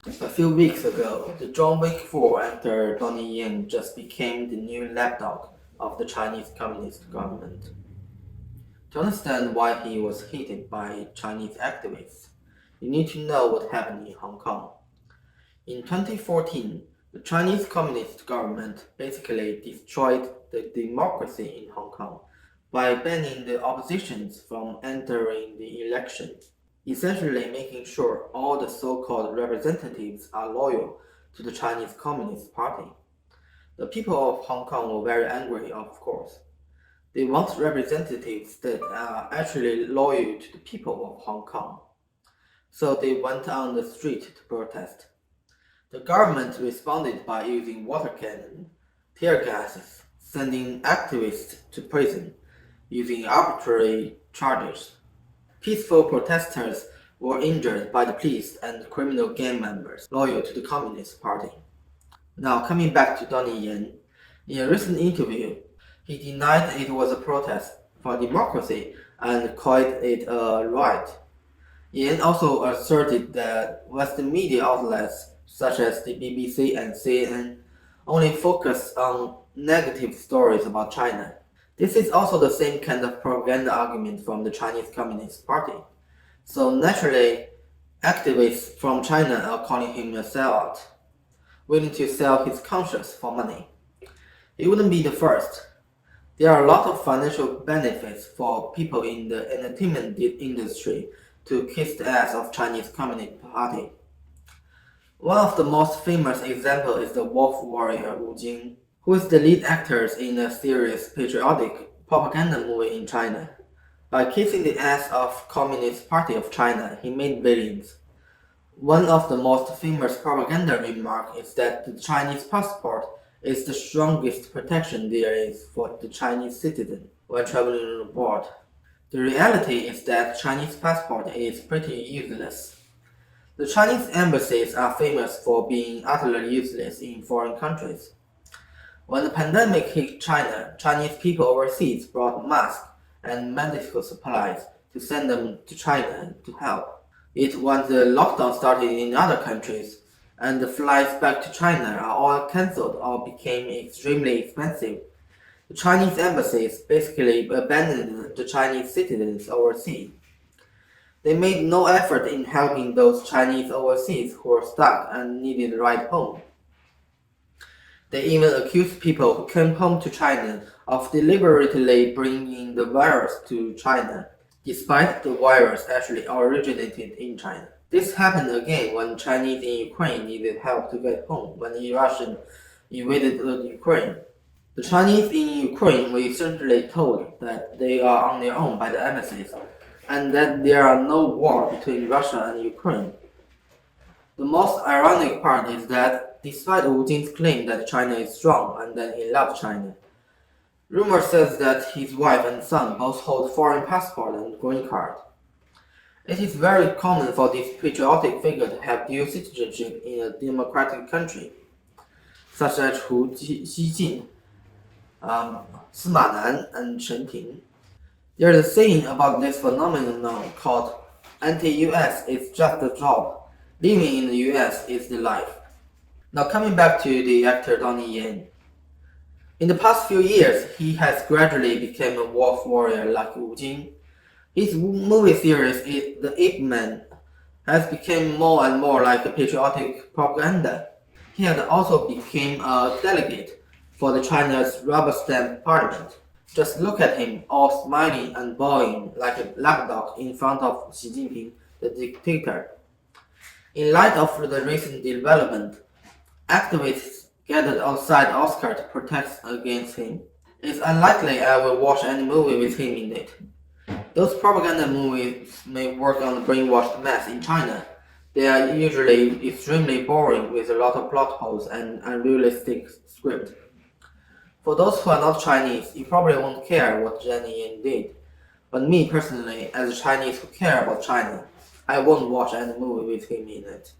A few weeks ago, the John Wick 4 actor Donnie Yen just became the new lapdog of the Chinese Communist government. To understand why he was hated by Chinese activists, you need to know what happened in Hong Kong. In 2014, the Chinese Communist government basically destroyed the democracy in Hong Kong by banning the oppositions from entering the election, essentially making sure all the so-called representatives are loyal to the Chinese Communist Party. The people of Hong Kong were very angry, of course. They want representatives that are actually loyal to the people of Hong Kong. So they went on the street to protest. The government responded by using water cannon, tear gases, sending activists to prison, using arbitrary charges. Peaceful protesters were injured by the police and criminal gang members loyal to the Communist Party. Now, coming back to Donnie Yen, in a recent interview, he denied it was a protest for democracy and called it a riot. Yen also asserted that Western media outlets such as the BBC and CNN only focus on negative stories about China. This is also the same kind of propaganda argument from the Chinese Communist Party. So naturally, activists from China are calling him a sellout, willing to sell his conscience for money. He wouldn't be the first. There are a lot of financial benefits for people in the entertainment industry to kiss the ass of Chinese Communist Party. One of the most famous examples is the wolf warrior Wu Jing, who is the lead actor in a serious patriotic propaganda movie in China. By kissing the ass of Communist Party of China, he made billions. One of the most famous propaganda remarks is that the Chinese passport is the strongest protection there is for the Chinese citizen when traveling abroad. The reality is that Chinese passport is pretty useless. The Chinese embassies are famous for being utterly useless in foreign countries. When the pandemic hit China, Chinese people overseas brought masks and medical supplies to send them to China to help. Yet when the lockdown started in other countries, and the flights back to China are all cancelled or became extremely expensive, the Chinese embassies basically abandoned the Chinese citizens overseas. They made no effort in helping those Chinese overseas who were stuck and needed a ride home. They even accused people who came home to China of deliberately bringing the virus to China, despite the virus actually originated in China. This happened again when Chinese in Ukraine needed help to get home when the Russians invaded Ukraine. The Chinese in Ukraine were essentially told that they are on their own by the embassies and that there are no war between Russia and Ukraine. The most ironic part is that despite Wu Jing's claim that China is strong and that he loves China, rumor says that his wife and son both hold foreign passport and green card. It is very common for this patriotic figure to have dual citizenship in a democratic country, such as Hu Xijin, Sima Nan, and Chen Ping. There is a saying about this phenomenon called anti-US is just a job. Living in the US is the life. Now coming back to the actor Donnie Yen. In the past few years, he has gradually become a wolf warrior like Wu Jing. His movie series, The Ip Man, has become more and more like a patriotic propaganda. He had also become a delegate for the China's rubber stamp parliament. Just look at him, all smiling and bowing like a lapdog in front of Xi Jinping, the dictator. In light of the recent development, activists gathered outside Oscar to protest against him. It's unlikely I will watch any movie with him in it. Those propaganda movies may work on the brainwashed mass in China. They are usually extremely boring with a lot of plot holes and unrealistic script. For those who are not Chinese, you probably won't care what Donnie Yen did. But me personally, as a Chinese who care about China, I won't watch any movie with him in it.